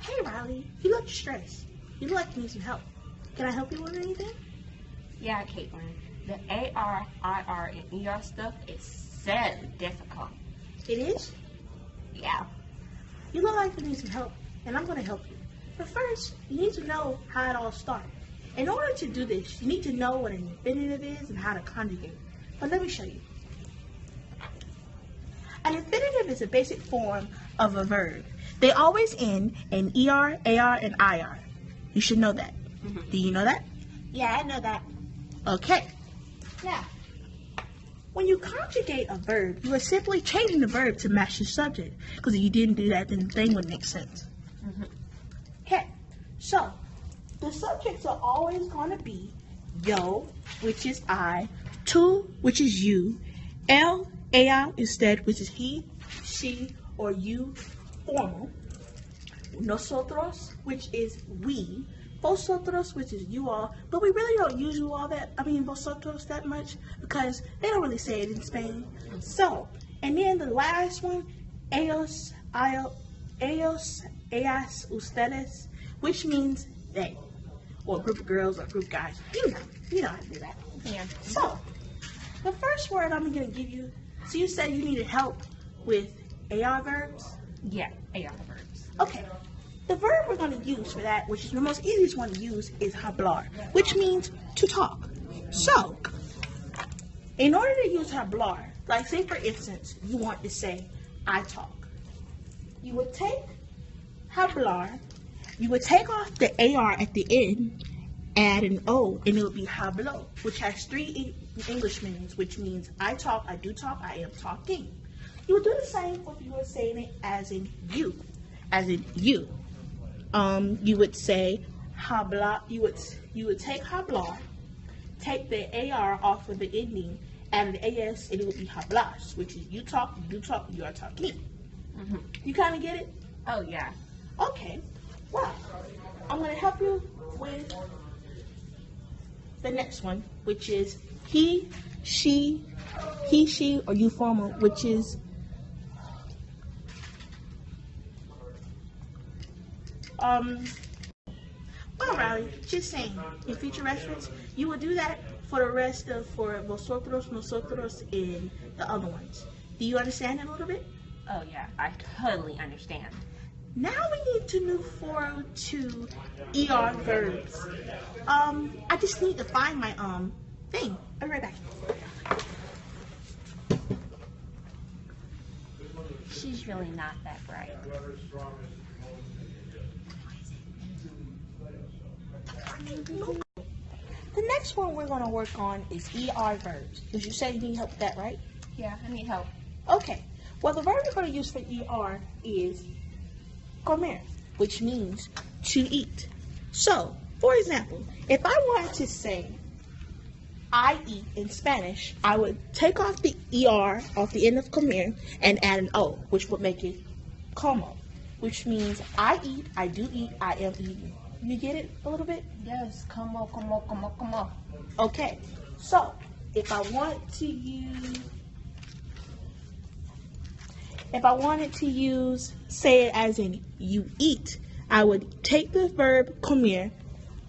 Hey Riley, you look stressed. You look like you need some help. Can I help you with anything? Yeah, Kaitlyn. The AR, IR, and ER stuff is sadly difficult. It is? Yeah. You look like you need some help, and I'm going to help you. But first, you need to know how it all started. In order to do this, you need to know what an infinitive is and how to conjugate. But let me show you. An infinitive is a basic form of a verb. They always end in ER, AR, and IR. You should know that. Mm-hmm. Do you know that? Yeah, I know that. Okay. Yeah. When you conjugate a verb, you are simply changing the verb to match the subject. Because if you didn't do that, then the thing wouldn't make sense. Mm-hmm. Okay. So, the subjects are always going to be yo, which is I, tú, which is you, él, ella instead, which is he, she, or you, formal, nosotros, which is we, vosotros, which is you all, but we really don't use vosotros that much because they don't really say it in Spain. So, and then the last one, ellos, ellas, ustedes, which means they, or a group of girls or a group of guys. You know how to do that. Yeah. So, the first word I'm going to give you, so you said you needed help with AR verbs? Yeah, AR verbs. Okay. The verb we're going to use for that, which is the most easiest one to use, is hablar, which means to talk. So, in order to use hablar, like say for instance, you want to say, I talk. You would take hablar, you would take off the AR at the end, add an O, and it would be hablo, which has three English meanings, which means I talk, I do talk, I am talking. You would do the same if you were saying it as in you. As in you. You would say habla. You would take hablar, take the AR off of the ending, add an AS, and it would be hablas, which is you talk, you do talk, you are talking. Mm-hmm. You kind of get it? Oh, yeah. Okay. Well, I'm going to help you with the next one, which is he, she, or you formal, which is well, Riley, just saying, in future reference, you will do that for the rest of, for vosotros, nosotros, and the other ones. Do you understand it a little bit? Oh, yeah. I totally understand. Now we need to move forward to ER verbs. I just need to find my, thing. I'll be right back. She's really not that bright. The next one we're going to work on is ER verbs. Because you said you need help with that, right? Yeah, I need help. Okay. Well, the verb we're going to use for ER is comer, which means to eat. So, for example, if I wanted to say I eat in Spanish, I would take off the ER off the end of comer and add an O, which would make it como, which means I eat, I do eat, I am eating. You get it a little bit? Yes, como. Okay, so if I wanted to use, say it as in you eat, I would take the verb comer,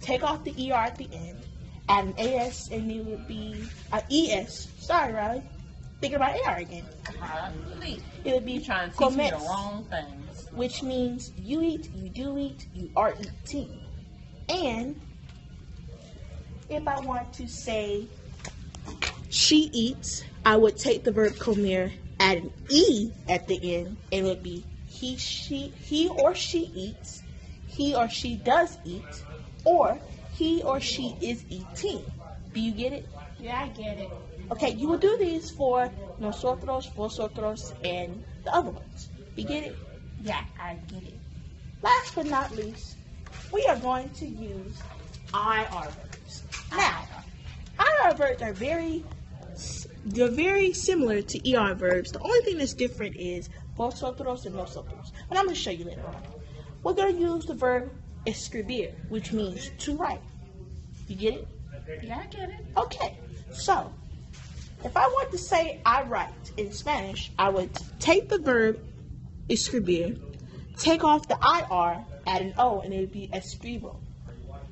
take off the ER at the end, add an AS, and it would be an ES. Sorry, Riley. Thinking about AR again. It would be trying to teach me the comes, wrong things. which means you eat, you do eat, you are eating. And if I want to say she eats, I would take the verb comer, add an E at the end, and it would be he or she eats, he or she does eat, or he or she is eating. Do you get it? Yeah, I get it. Okay, you will do these for nosotros, vosotros, and the other ones. You get it? Yeah, I get it. Last but not least, we are going to use IR verbs. Now, IR verbs are very similar to ER verbs. The only thing that's different is vosotros and nosotros. But I'm going to show you later on. We're going to use the verb escribir, which means to write. You get it? Yeah, I get it. Okay, so if I want to say I write in Spanish, I would take the verb escribir, take off the IR, add an O, and it would be escribo,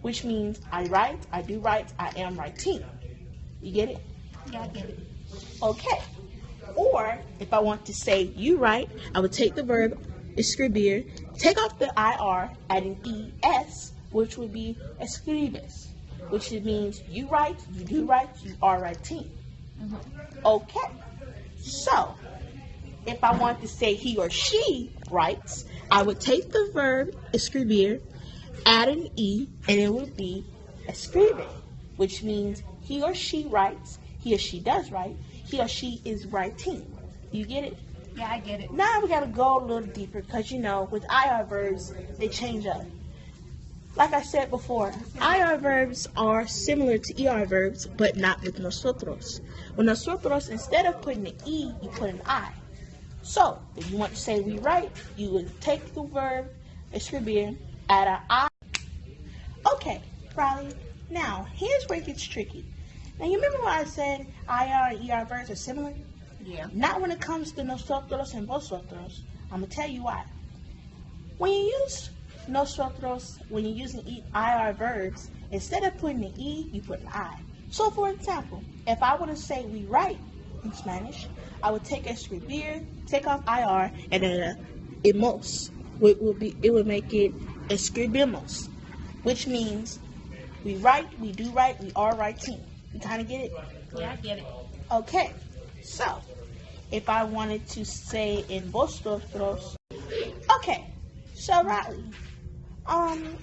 which means I write, I do write, I am writing. You get it? Yeah, I get it. Okay. Or if I want to say you write, I would take the verb escribir, take off the IR, add an ES, which would be escribes, which means you write, you do write, you are writing. Okay. So, if I want to say he or she writes, I would take the verb escribir, add an E, and it would be escribe, which means he or she writes, he or she does write, he or she is writing. You get it? Yeah, I get it. Now we gotta go a little deeper because with IR verbs, they change up. Like I said before, IR verbs are similar to ER verbs, but not with nosotros. With nosotros, instead of putting an E, you put an I. So, if you want to say we write, you would take the verb escribir, add an I. Okay, Rylee, now here's where it gets tricky. Now you remember what I said IR and ER verbs are similar? Yeah. Not when it comes to nosotros and vosotros. I'm going to tell you why. When you use nosotros, when you're using IR verbs, instead of putting an E, you put an I. So for example, if I were to say we write in Spanish, I would take escribir, take off IR, and then emos. It would make it escribimos, which means we write, we do write, we are writing. You kind of get it? Yeah, I get it. Okay, so if I wanted to say in vosotros, okay, so Rylee,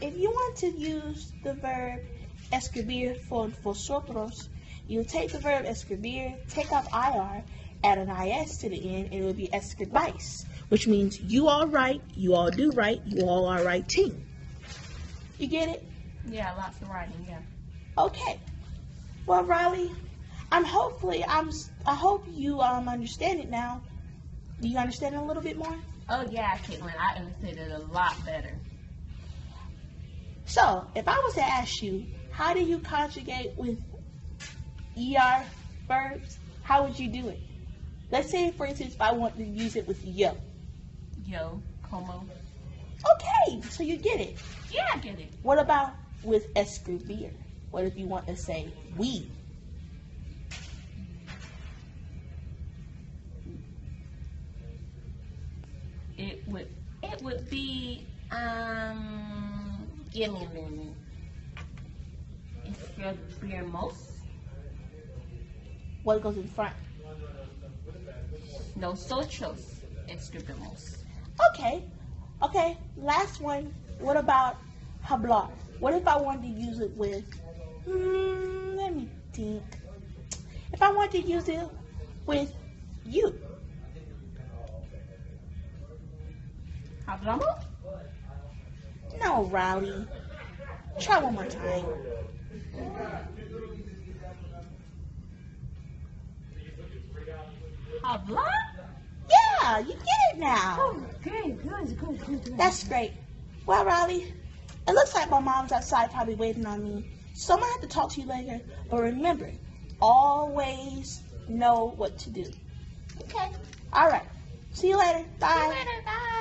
if you want to use the verb escribir for vosotros, you take the verb escribir, take off IR, add an IS to the end, and it will be escribáis, which means you all write, you all do write, you all are writing. You get it? Yeah, lots of writing, yeah. Okay. Well, Rylee, I hope you understand it now. Do you understand it a little bit more? Oh, yeah, Kaitlyn, I understood it a lot better. So, if I was to ask you, how do you conjugate with ER verbs? How would you do it? Let's say, for instance, if I want to use it with yo. Yo, como. Okay, so you get it. Yeah, I get it. What about with escribir? What if you want to say we? It would be give me a minute. Escribirmos. What goes in front? Nosotros escribimos. Okay, last one. What about hablar? What if I wanted to use it with, let me think. If I wanted to use it with you. Hablamos? No, Rylee. Try one more time. Hablar? Yeah, you get it now. Oh, good. That's great. Well, Rylee, it looks like my mom's outside probably waiting on me. So I'm going to have to talk to you later. But remember, always know what to do. Okay. All right. See you later. Bye. See you later. Bye.